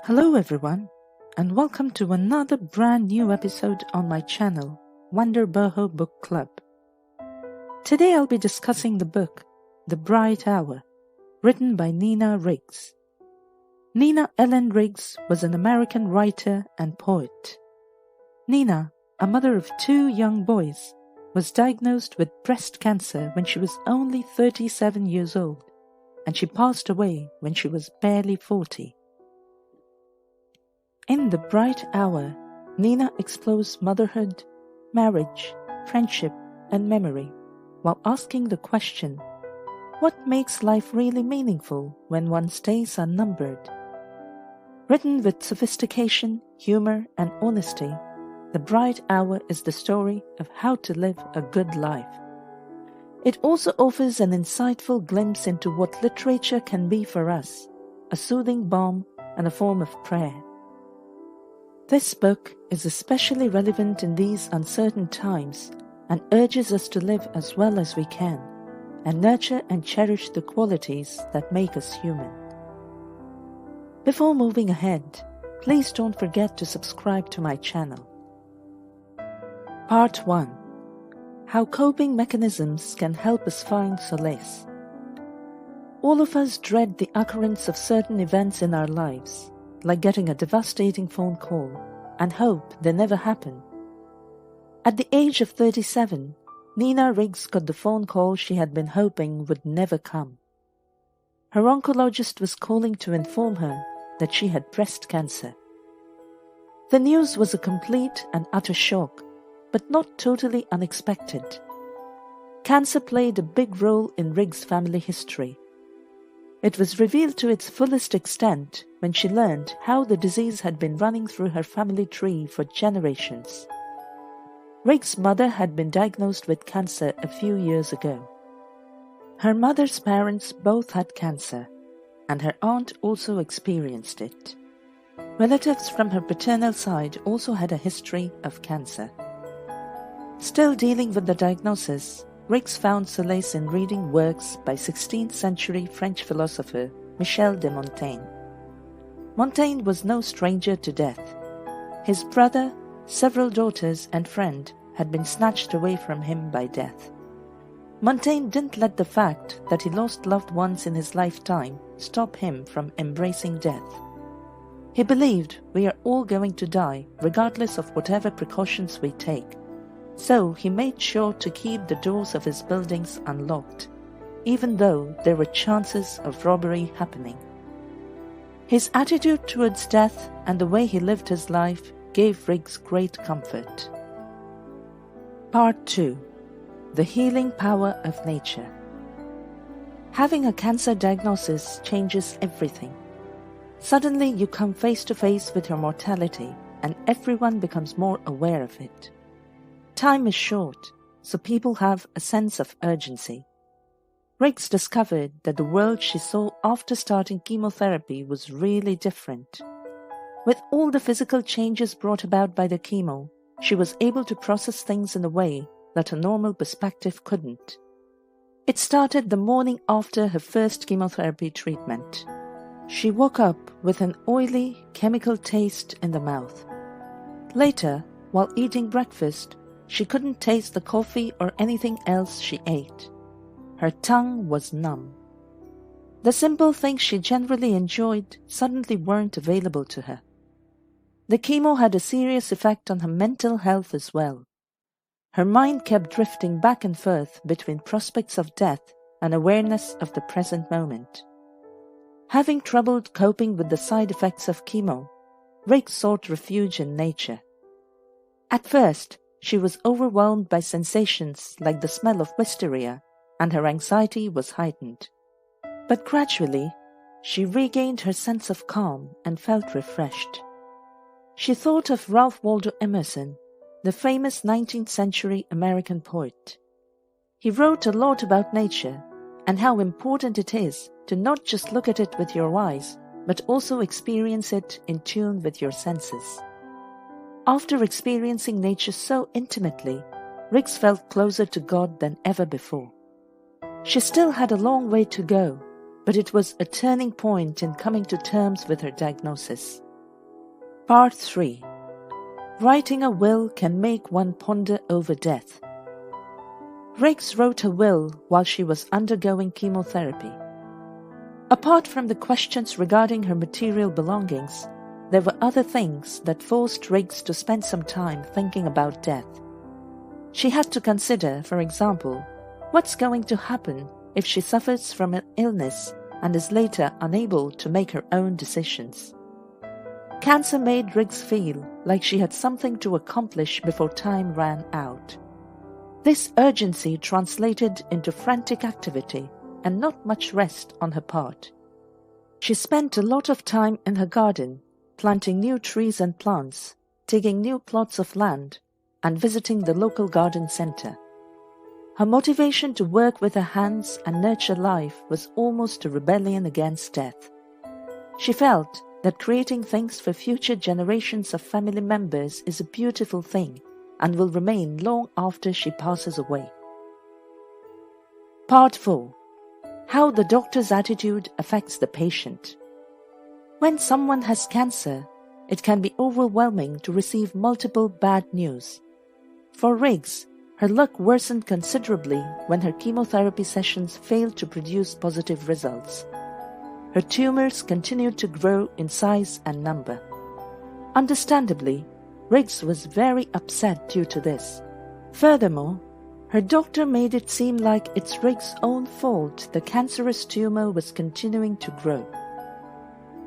Hello everyone, and welcome to another brand new episode on my channel, Wonder Boho Book Club. Today I'll be discussing the book, The Bright Hour, written by Nina Riggs. Nina Ellen Riggs was an American writer and poet. Nina, a mother of two young boys, was diagnosed with breast cancer when she was only 37 years old, and she passed away when she was barely 40. In The Bright Hour, Nina explores motherhood, marriage, friendship, and memory, while asking the question, what makes life really meaningful when one's days are numbered? Written with sophistication, humor, and honesty, The Bright Hour is the story of how to live a good life. It also offers an insightful glimpse into what literature can be for us, a soothing balm and a form of prayer. This book is especially relevant in these uncertain times and urges us to live as well as we can and nurture and cherish the qualities that make us human. Before moving ahead, please don't forget to subscribe to my channel. Part 1. How coping mechanisms can help us find solace. All of us dread the occurrence of certain events in our lives, like getting a devastating phone call, and hope they never happen. At the age of 37, Nina Riggs got the phone call she had been hoping would never come. Her oncologist was calling to inform her that she had breast cancer. The news was a complete and utter shock, but not totally unexpected. Cancer played a big role in Riggs' family history. It was revealed to its fullest extent when she learned how the disease had been running through her family tree for generations. Riggs' mother had been diagnosed with cancer a few years ago. Her mother's parents both had cancer, and her aunt also experienced it. Relatives from her paternal side also had a history of cancer. Still dealing with the diagnosis, Riggs found solace in reading works by 16th century French philosopher Michel de Montaigne. Montaigne was no stranger to death. His brother, several daughters, and friend had been snatched away from him by death. Montaigne didn't let the fact that he lost loved ones in his lifetime stop him from embracing death. He believed we are all going to die regardless of whatever precautions we take. So he made sure to keep the doors of his buildings unlocked, even though there were chances of robbery happening. His attitude towards death and the way he lived his life gave Riggs great comfort. Part 2. The Healing Power of Nature. Having a cancer diagnosis changes everything. Suddenly you come face to face with your mortality, and everyone becomes more aware of it. Time is short, so people have a sense of urgency. Riggs discovered that the world she saw after starting chemotherapy was really different. With all the physical changes brought about by the chemo, she was able to process things in a way that a normal perspective couldn't. It started the morning after her first chemotherapy treatment. She woke up with an oily, chemical taste in the mouth. Later, while eating breakfast, she couldn't taste the coffee or anything else she ate. Her tongue was numb. The simple things she generally enjoyed suddenly weren't available to her. The chemo had a serious effect on her mental health as well. Her mind kept drifting back and forth between prospects of death and awareness of the present moment. Having trouble coping with the side effects of chemo, Riggs sought refuge in nature. At first, she was overwhelmed by sensations like the smell of wisteria, and her anxiety was heightened. But gradually, she regained her sense of calm and felt refreshed. She thought of Ralph Waldo Emerson, the famous 19th century American poet. He wrote a lot about nature and how important it is to not just look at it with your eyes, but also experience it in tune with your senses. After experiencing nature so intimately, Riggs felt closer to God than ever before. She still had a long way to go, but it was a turning point in coming to terms with her diagnosis. Part 3. Writing a will can make one ponder over death. Riggs wrote her will while she was undergoing chemotherapy. Apart from the questions regarding her material belongings, there were other things that forced Riggs to spend some time thinking about death. She had to consider, for example, what's going to happen if she suffers from an illness and is later unable to make her own decisions. Cancer made Riggs feel like she had something to accomplish before time ran out. This urgency translated into frantic activity and not much rest on her part. She spent a lot of time in her garden, planting new trees and plants, digging new plots of land, and visiting the local garden center. Her motivation to work with her hands and nurture life was almost a rebellion against death. She felt that creating things for future generations of family members is a beautiful thing and will remain long after she passes away. Part 4. How the doctor's attitude affects the patient. When someone has cancer, it can be overwhelming to receive multiple bad news. For Riggs, her luck worsened considerably when her chemotherapy sessions failed to produce positive results. Her tumors continued to grow in size and number. Understandably, Riggs was very upset due to this. Furthermore, her doctor made it seem like it's Riggs' own fault the cancerous tumor was continuing to grow.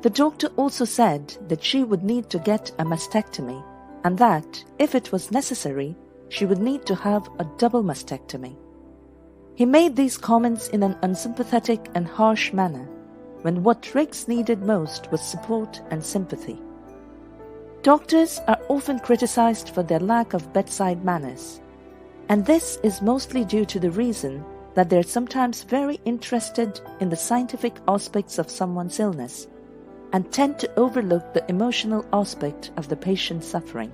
The doctor also said that she would need to get a mastectomy and that, if it was necessary, she would need to have a double mastectomy. He made these comments in an unsympathetic and harsh manner, when what Riggs needed most was support and sympathy. Doctors are often criticized for their lack of bedside manners, and this is mostly due to the reason that they are sometimes very interested in the scientific aspects of someone's illness and tend to overlook the emotional aspect of the patient's suffering.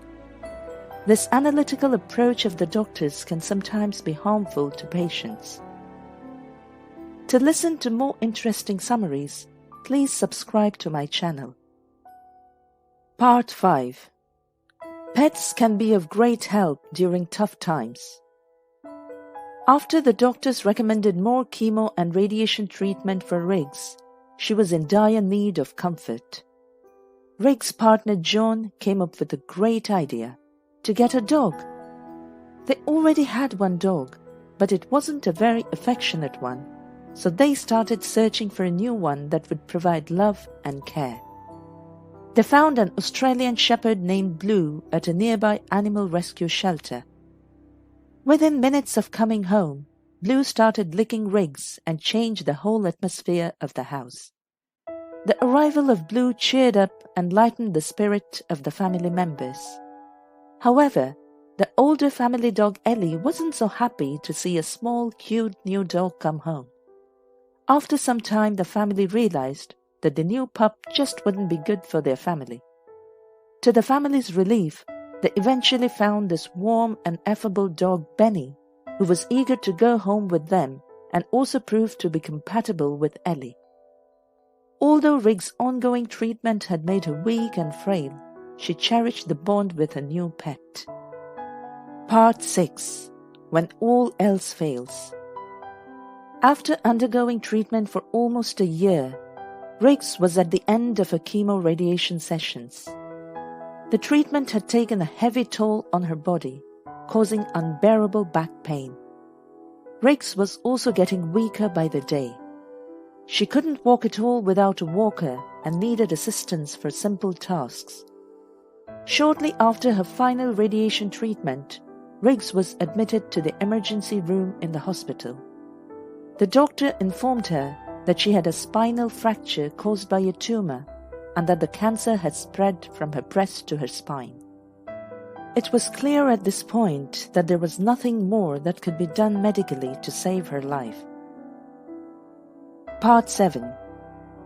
This analytical approach of the doctors can sometimes be harmful to patients. To listen to more interesting summaries, please subscribe to my channel. Part 5. Pets can be of great help during tough times. After the doctors recommended more chemo and radiation treatment for Riggs, she was in dire need of comfort. Riggs' partner John came up with a great idea to get a dog. They already had one dog, but it wasn't a very affectionate one. So they started searching for a new one that would provide love and care. They found an Australian shepherd named Blue at a nearby animal rescue shelter. Within minutes of coming home, Blue started licking Riggs and changed the whole atmosphere of the house. The arrival of Blue cheered up and lightened the spirit of the family members. However, the older family dog Ellie wasn't so happy to see a small, cute new dog come home. After some time, the family realized that the new pup just wouldn't be good for their family. To the family's relief, they eventually found this warm and affable dog Benny, who was eager to go home with them and also proved to be compatible with Ellie. Although Riggs' ongoing treatment had made her weak and frail, she cherished the bond with her new pet. Part 6. When all else fails. After undergoing treatment for almost a year, Riggs was at the end of her chemo-radiation sessions. The treatment had taken a heavy toll on her body, causing unbearable back pain. Riggs was also getting weaker by the day. She couldn't walk at all without a walker and needed assistance for simple tasks. Shortly after her final radiation treatment, Riggs was admitted to the emergency room in the hospital. The doctor informed her that she had a spinal fracture caused by a tumor and that the cancer had spread from her breast to her spine. It was clear at this point that there was nothing more that could be done medically to save her life. Part 7.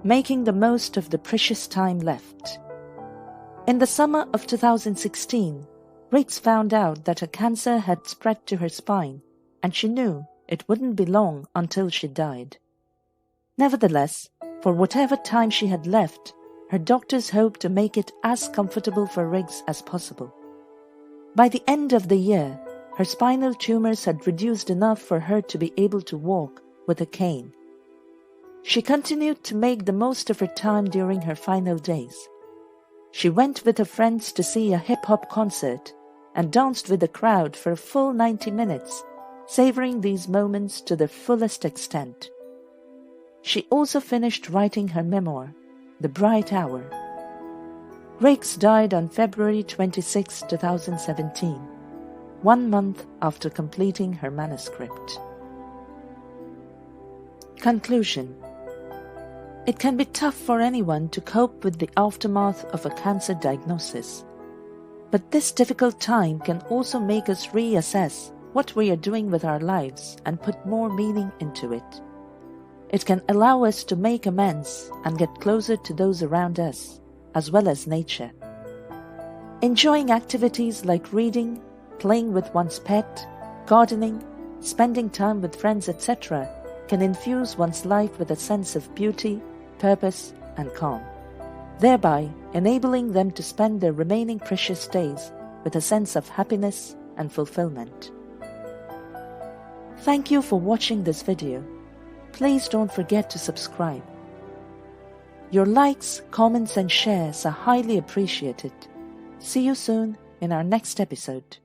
Making the most of the precious time left. In the summer of 2016, Riggs found out that her cancer had spread to her spine, and she knew it wouldn't be long until she died. Nevertheless, for whatever time she had left, her doctors hope to make it as comfortable for Riggs as possible. By the end of the year, her spinal tumors had reduced enough for her to be able to walk with a cane. She continued to make the most of her time during her final days. She went with her friends to see a hip-hop concert and danced with the crowd for a full 90 minutes, savoring these moments to their fullest extent. She also finished writing her memoir, The Bright Hour. Riggs died on February 26, 2017, 1 month after completing her manuscript. Conclusion. It can be tough for anyone to cope with the aftermath of a cancer diagnosis. But this difficult time can also make us reassess what we are doing with our lives and put more meaning into it. It can allow us to make amends and get closer to those around us, as well as nature. Enjoying activities like reading, playing with one's pet, gardening, spending time with friends, etc., can infuse one's life with a sense of beauty, purpose, and calm, thereby enabling them to spend their remaining precious days with a sense of happiness and fulfillment. Thank you for watching this video. Please don't forget to subscribe. Your likes, comments, and shares are highly appreciated. See you soon in our next episode.